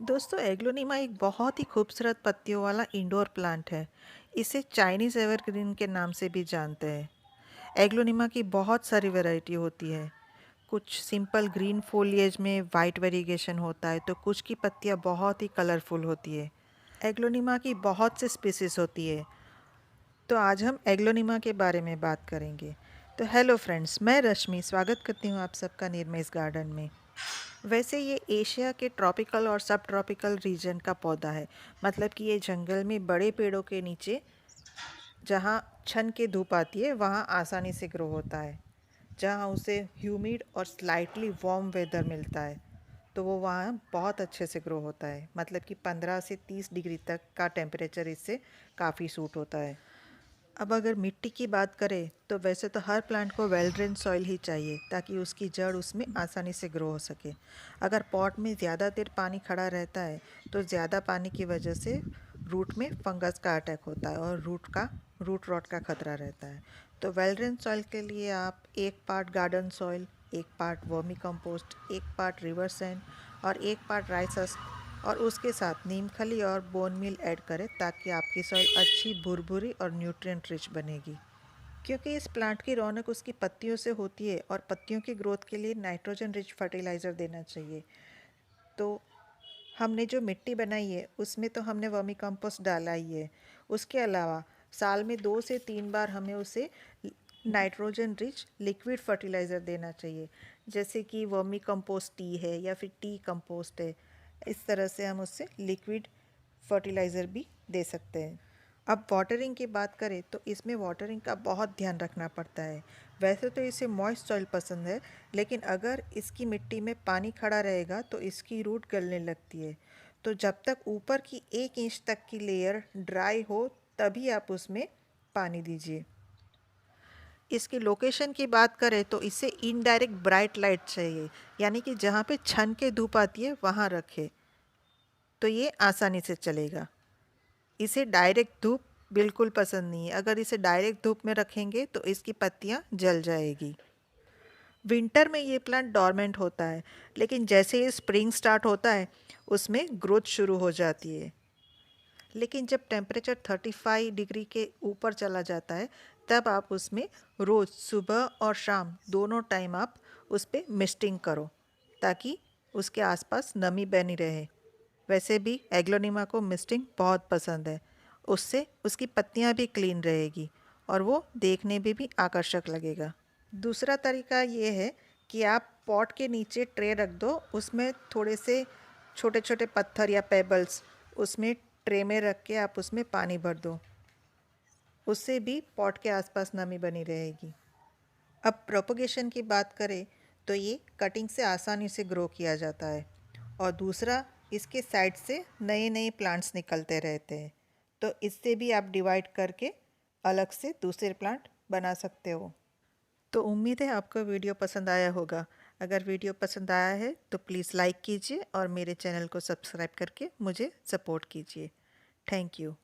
दोस्तों एग्लोनिमा एक बहुत ही खूबसूरत पत्तियों वाला इंडोर प्लांट है। इसे चाइनीज़ एवरग्रीन के नाम से भी जानते हैं। एग्लोनिमा की बहुत सारी वैरायटी होती है। कुछ सिंपल ग्रीन फोलिएज में वाइट वेरिएशन होता है तो कुछ की पत्तियां बहुत ही कलरफुल होती है। एग्लोनिमा की बहुत सी स्पीसीज होती है। तो आज हम एग्लोनिमा के बारे में बात करेंगे। तो हेलो फ्रेंड्स, मैं रश्मि स्वागत करती हूँ आप सबका निर्मेश गार्डन में। वैसे ये एशिया के ट्रॉपिकल और सब ट्रॉपिकल रीजन का पौधा है। मतलब कि ये जंगल में बड़े पेड़ों के नीचे जहाँ छन के धूप आती है वहाँ आसानी से ग्रो होता है। जहाँ उसे ह्यूमिड और स्लाइटली वार्म वेदर मिलता है तो वो वहाँ बहुत अच्छे से ग्रो होता है। मतलब कि 15 से 30 डिग्री तक का टेम्परेचर इससे काफ़ी सूट होता है। अब अगर मिट्टी की बात करें तो वैसे तो हर प्लांट को वेल ड्रेन सॉइल ही चाहिए ताकि उसकी जड़ उसमें आसानी से ग्रो हो सके। अगर पॉट में ज़्यादा देर पानी खड़ा रहता है तो ज़्यादा पानी की वजह से रूट में फंगस का अटैक होता है और रूट रॉट का खतरा रहता है। तो वेल ड्रेन सॉइल के लिए आप 1 part garden soil, 1 part vermi compost, 1 part river sand और 1 पार्ट राइस हस्क और उसके साथ नीम खली और बोन मील ऐड करें ताकि आपकी सॉइल अच्छी भुरभुरी और न्यूट्रिएंट रिच बनेगी। क्योंकि इस प्लांट की रौनक उसकी पत्तियों से होती है और पत्तियों की ग्रोथ के लिए नाइट्रोजन रिच फर्टिलाइज़र देना चाहिए। तो हमने जो मिट्टी बनाई है उसमें तो हमने वर्मी कंपोस्ट डाला ही है। उसके अलावा साल में 2 से 3 बार हमें उसे नाइट्रोजन रिच लिक्विड फर्टिलाइज़र देना चाहिए। जैसे कि वर्मी कंपोस्ट टी है या फिर टी कंपोस्ट है। इस तरह से हम उससे लिक्विड फर्टिलाइज़र भी दे सकते हैं। अब वाटरिंग की बात करें तो इसमें वाटरिंग का बहुत ध्यान रखना पड़ता है। वैसे तो इसे मॉइस्ट सॉइल पसंद है, लेकिन अगर इसकी मिट्टी में पानी खड़ा रहेगा तो इसकी रूट गलने लगती है। तो जब तक ऊपर की 1 इंच तक की लेयर ड्राई हो तभी आप उसमें पानी दीजिए। इसकी लोकेशन की बात करें तो इसे इनडायरेक्ट ब्राइट लाइट चाहिए, यानी कि जहाँ पे छन के धूप आती है वहाँ रखें तो ये आसानी से चलेगा। इसे डायरेक्ट धूप बिल्कुल पसंद नहीं है। अगर इसे डायरेक्ट धूप में रखेंगे तो इसकी पत्तियाँ जल जाएगी। विंटर में ये प्लांट डॉर्मेंट होता है, लेकिन जैसे ही स्प्रिंग स्टार्ट होता है उसमें ग्रोथ शुरू हो जाती है। लेकिन जब टेम्परेचर 35 डिग्री के ऊपर चला जाता है तब आप उसमें रोज़ सुबह और शाम दोनों टाइम आप उस पर मिस्टिंग करो ताकि उसके आसपास नमी बनी रहे। वैसे भी एग्लोनिमा को मिस्टिंग बहुत पसंद है। उससे उसकी पत्तियां भी क्लीन रहेगी और वो देखने में भी आकर्षक लगेगा। दूसरा तरीका ये है कि आप पॉट के नीचे ट्रे रख दो, उसमें थोड़े से छोटे छोटे पत्थर या पेबल्स उसमें ट्रे में रख के आप उसमें पानी भर दो। उससे भी पॉट के आसपास नमी बनी रहेगी। अब प्रोपगेशन की बात करें तो ये कटिंग से आसानी से ग्रो किया जाता है और दूसरा इसके साइड से नए नए प्लांट्स निकलते रहते हैं। तो इससे भी आप डिवाइड करके अलग से दूसरे प्लांट बना सकते हो। तो उम्मीद है आपको वीडियो पसंद आया होगा। अगर वीडियो पसंद आया है तो प्लीज़ लाइक कीजिए और मेरे चैनल को सब्सक्राइब करके मुझे सपोर्ट कीजिए। Thank you.